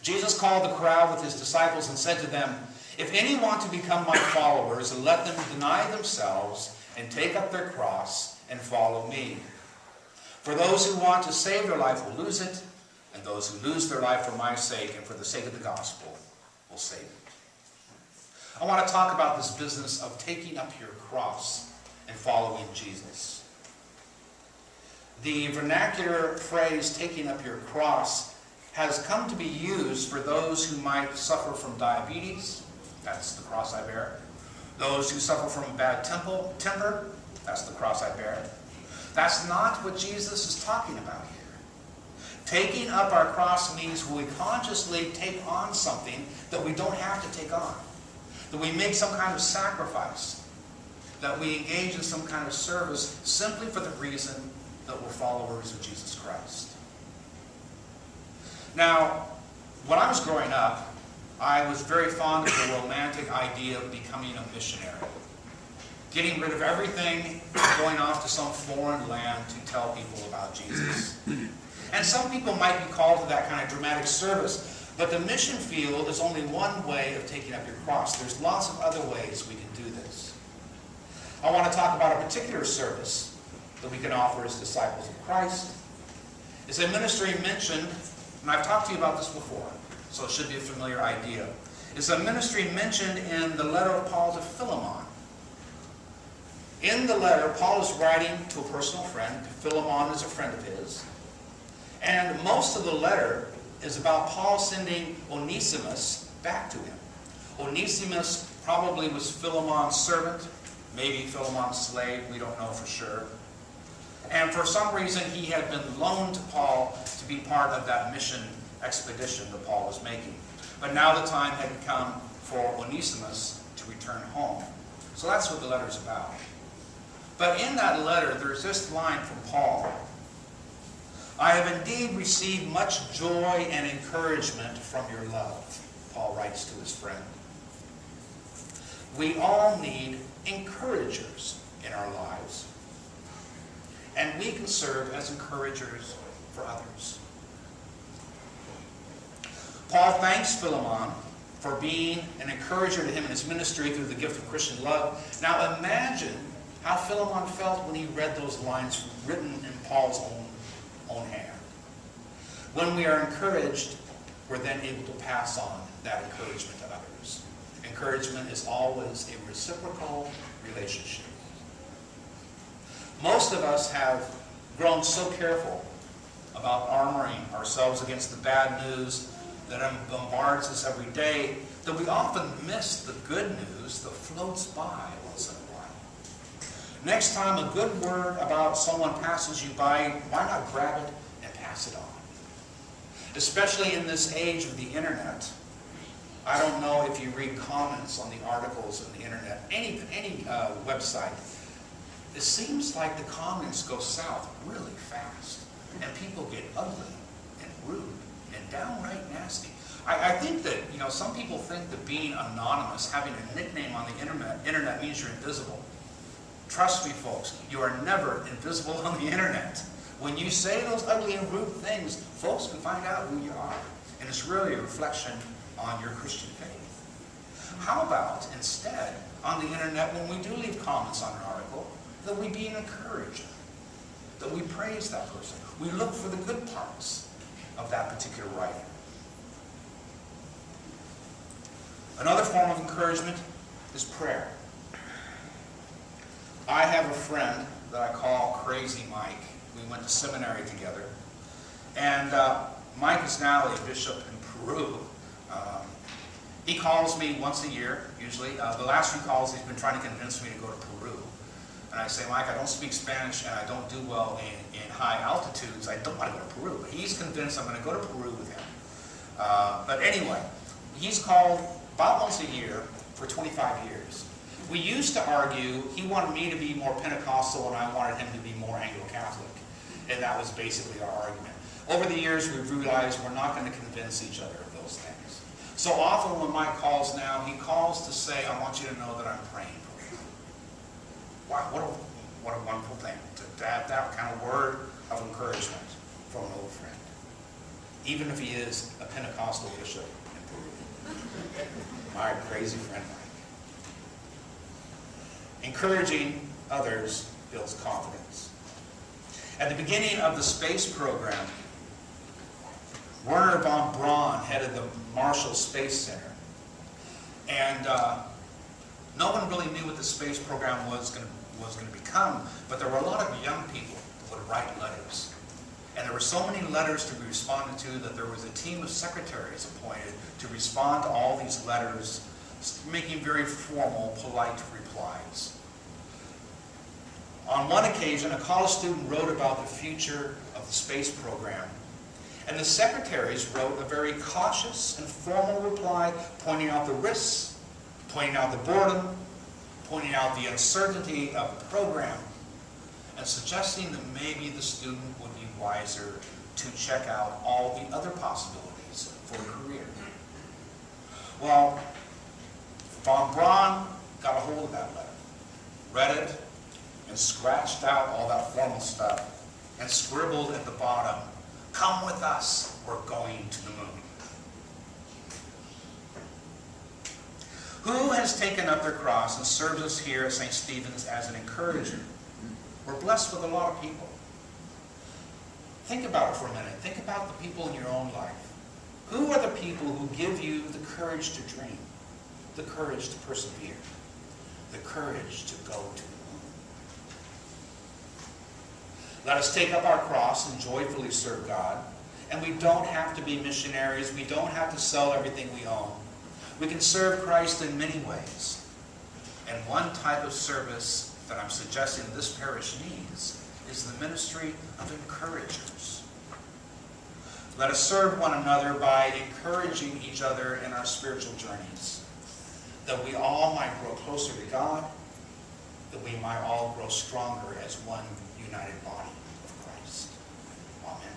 Jesus called the crowd with his disciples and said to them, "If any want to become my followers, let them deny themselves and take up their cross and follow me. For those who want to save their life will lose it, and those who lose their life for my sake and for the sake of the gospel will save it." I want to talk about this business of taking up your cross and following Jesus. The vernacular phrase, taking up your cross, has come to be used for those who might suffer from diabetes. That's the cross I bear. Those who suffer from bad temper. That's the cross I bear. That's not what Jesus is talking about here. Taking up our cross means we consciously take on something that we don't have to take on. That we make some kind of sacrifice. That we engage in some kind of service simply for the reason that we're followers of Jesus Christ. Now, when I was growing up, I was very fond of the romantic idea of becoming a missionary. Getting rid of everything, going off to some foreign land to tell people about Jesus. And some people might be called to that kind of dramatic service, but the mission field is only one way of taking up your cross. There's lots of other ways we can do this. I want to talk about a particular service that we can offer as disciples of Christ. It's a ministry mentioned, and I've talked to you about this before, so it should be a familiar idea. It's a ministry mentioned in the letter of Paul to Philemon. In the letter, Paul is writing to a personal friend. Philemon is a friend of his. And most of the letter is about Paul sending Onesimus back to him. Onesimus probably was Philemon's servant, maybe Philemon's slave, we don't know for sure. And for some reason, he had been loaned to Paul to be part of that mission expedition that Paul was making. But now the time had come for Onesimus to return home. So that's what the letter's about. But in that letter, there's this line from Paul. "I have indeed received much joy and encouragement from your love," Paul writes to his friend. We all need encouragers in our lives. And we can serve as encouragers for others. Paul thanks Philemon for being an encourager to him in his ministry through the gift of Christian love. Now imagine how Philemon felt when he read those lines written in Paul's own hand. When we are encouraged, we're then able to pass on that encouragement to others. Encouragement is always a reciprocal relationship. Most of us have grown so careful about armoring ourselves against the bad news that bombards us every day that we often miss the good news that floats by once in a while. Next time a good word about someone passes you by, why not grab it and pass it on? Especially in this age of the internet. I don't know if you read comments on the articles on the internet, any website. It seems like the comments go south really fast, and people get ugly and rude and downright nasty. I think that, some people think that being anonymous, having a nickname on the internet means you're invisible. Trust me, folks, you are never invisible on the internet. When you say those ugly and rude things, folks can find out who you are, and it's really a reflection on your Christian faith. How about, instead, on the internet, when we do leave comments on an article, that we be an encourager, that we praise that person. We look for the good parts of that particular writing. Another form of encouragement is prayer. I have a friend that I call Crazy Mike. We went to seminary together. And Mike is now a bishop in Peru. He calls me once a year, usually. The last few calls, he's been trying to convince me to go to Peru. And I say, Mike, I don't speak Spanish and I don't do well in high altitudes. I don't want to go to Peru. But he's convinced I'm going to go to Peru with him. But anyway, he's called about once a year for 25 years. We used to argue, he wanted me to be more Pentecostal and I wanted him to be more Anglo-Catholic. And that was basically our argument. Over the years, we've realized we're not going to convince each other of those things. So often when Mike calls now, he calls to say, I want you to know that I'm praying for you. Wow, what a wonderful thing to have that kind of word of encouragement from an old friend. even if he is a Pentecostal bishop in Peru. My crazy friend Mike. Encouraging others builds confidence. At the beginning of the space program, Wernher von Braun headed the Marshall Space Center. And no one really knew what the space program was going to become, but there were a lot of young people that would write letters. And there were so many letters to be responded to that there was a team of secretaries appointed to respond to all these letters, making very formal, polite replies. On one occasion, a college student wrote about the future of the space program, and the secretaries wrote a very cautious and formal reply, pointing out the risks, pointing out the boredom, pointing out the uncertainty of the program, and suggesting that maybe the student would be wiser to check out all the other possibilities for a career. Well, von Braun got a hold of that letter, read it, and scratched out all that formal stuff, and scribbled at the bottom, "Come with us, we're going to the moon." Who has taken up their cross and serves us here at St. Stephen's as an encourager? We're blessed with a lot of people. Think about it for a minute. Think about the people in your own life. Who are the people who give you the courage to dream, the courage to persevere, the courage to go to the moon? Let us take up our cross and joyfully serve God. And we don't have to be missionaries. We don't have to sell everything we own. We can serve Christ in many ways. And one type of service that I'm suggesting this parish needs is the ministry of encouragers. Let us serve one another by encouraging each other in our spiritual journeys, that we all might grow closer to God, that we might all grow stronger as one united body of Christ. Amen.